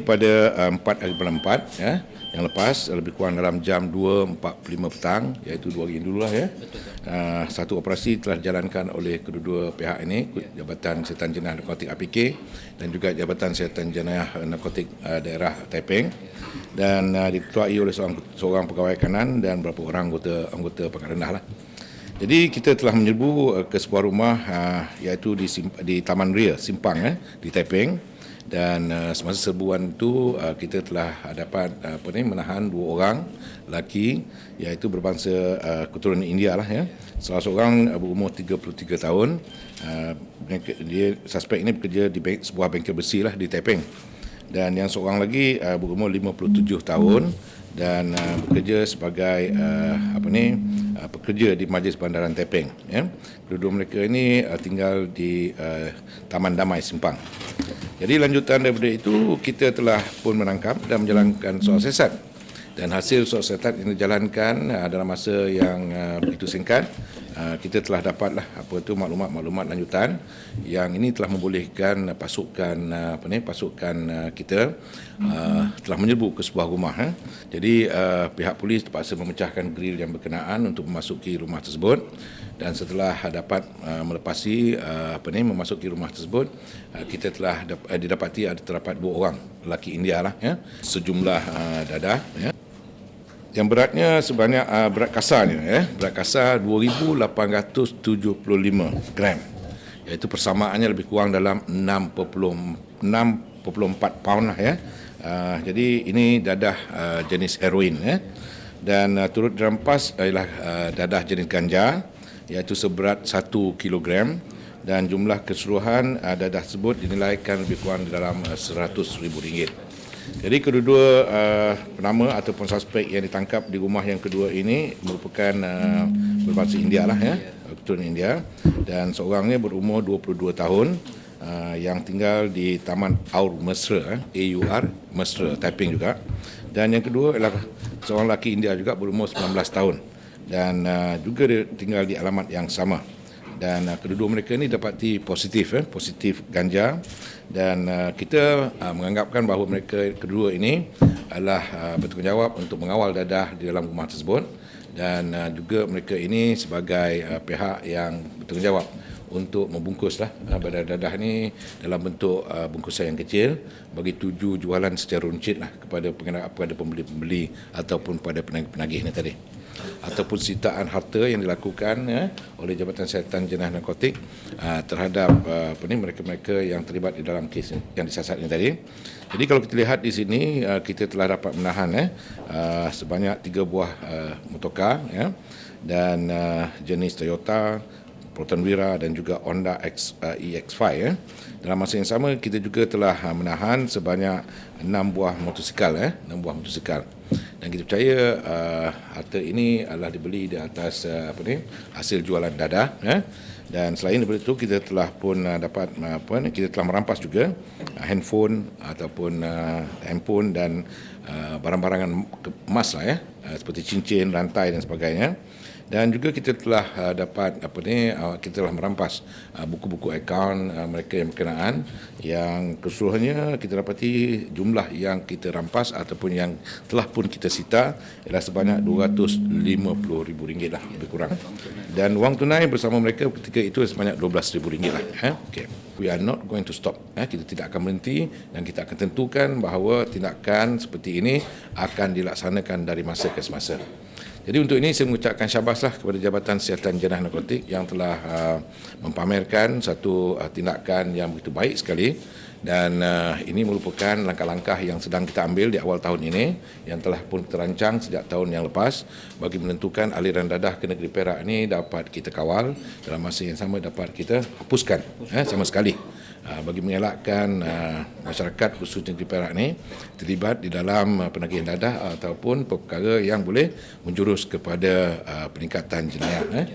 Pada 4 hari bulan 4 ya, yang lepas lebih kurang dalam jam 2.45 petang, iaitu 2 hari dululah ya. Satu operasi telah dijalankan oleh kedua-dua pihak ini, Jabatan Siasatan Jenayah Narkotik APK dan juga Jabatan Siasatan Jenayah Narkotik Daerah Taiping, dan diketuai oleh seorang pegawai kanan dan beberapa orang anggota pangkat rendah lah. Jadi kita telah menyerbu ke sebuah rumah iaitu di Taman Ria Simpang di Taiping. Dan semasa serbuan itu kita telah dapat menahan 2 orang lelaki iaitu berbangsa keturunan India lah ya. Salah seorang berumur 33 tahun. Suspek ini bekerja di sebuah bengkel besi lah di Taiping. Dan yang seorang lagi berumur 57 tahun dan bekerja sebagai pekerja di Majlis Bandaran Taiping ya. Kedua mereka ini tinggal di Taman Damai Simpang. Jadi lanjutan daripada itu, kita telah pun menangkap dan menjalankan soal siasat. Dan hasil soal siasat yang dijalankan dalam masa yang begitu singkat, kita telah dapatlah maklumat-maklumat lanjutan yang ini telah membolehkan pasukan kita telah menyerbu ke sebuah rumah. Jadi pihak polis terpaksa memecahkan grill yang berkenaan untuk memasuki rumah tersebut. Dan setelah dapat melepasi memasuki rumah tersebut, kita telah didapati terdapat 2 orang lelaki India lah ya, sejumlah dadah ya. Yang beratnya sebanyak berat kasar 2,875 gram, iaitu persamaannya lebih kurang dalam 6.4 pound lah ya. Jadi ini dadah jenis heroin ya. Dan turut dirampas ialah dadah jenis ganja iaitu seberat 1 kilogram, dan jumlah keseluruhan dadah tersebut dinilaikan lebih kurang dalam RM100,000. Jadi kedua-dua penama ataupun suspek yang ditangkap di rumah yang kedua ini merupakan berbangsa India lah ya, keturunan India, dan seorangnya berumur 22 tahun yang tinggal di Taman Aur Mesra, AUR Mesra, Taiping juga. Dan yang kedua adalah seorang lelaki India juga berumur 19 tahun dan juga dia tinggal di alamat yang sama. Dan kedua-dua mereka ini dapati positif ganja, dan kita menganggapkan bahawa mereka kedua ini adalah bertanggungjawab untuk mengawal dadah di dalam rumah tersebut, dan juga mereka ini sebagai pihak yang bertanggungjawab untuk membungkuslah dadah ini dalam bentuk bungkusan yang kecil bagi tuju jualan secara runcit lah kepada pembeli-pembeli ataupun pada penagih ini tadi, ataupun sitaan harta yang dilakukan oleh Jabatan Siasatan Jenayah Narkotik terhadap mereka-mereka yang terlibat di dalam kes yang disiasat ini tadi. Jadi kalau kita lihat di sini, kita telah dapat menahan sebanyak 3 buah motorkar ya, dan jenis Toyota, Proton Wira dan juga Honda EX5 ya. Dalam masa yang sama, kita juga telah menahan sebanyak 6 buah motosikal 6 buah motosikal. Dan kita percaya harta ini adalah dibeli di atas hasil jualan dadah ya. Dan selain daripada itu, kita telah pun dapat kita telah merampas juga handphone dan barang-barangan emas lah ya, seperti cincin, rantai dan sebagainya. Dan juga kita telah kita telah merampas buku-buku akaun mereka yang berkenaan, yang keseluruhannya kita dapati jumlah yang kita rampas ataupun yang telah pun kita sita ialah sebanyak RM250,000 lah lebih kurang. Dan wang tunai bersama mereka ketika itu sebanyak RM12,000 lah. Okay. We are not going to stop. Kita tidak akan berhenti dan kita akan tentukan bahawa tindakan seperti ini akan dilaksanakan dari masa ke semasa. Jadi untuk ini saya mengucapkan syabaslah kepada Jabatan Siasatan Jenayah Narkotik yang telah mempamerkan satu tindakan yang begitu baik sekali, dan ini merupakan langkah-langkah yang sedang kita ambil di awal tahun ini yang telah pun terancang sejak tahun yang lepas bagi menentukan aliran dadah ke negeri Perak ini dapat kita kawal, dalam masa yang sama dapat kita hapuskan sama sekali, bagi mengelakkan masyarakat khususnya di Perak ini terlibat di dalam penagihan dadah ataupun perkara yang boleh menjurus kepada peningkatan jenayah.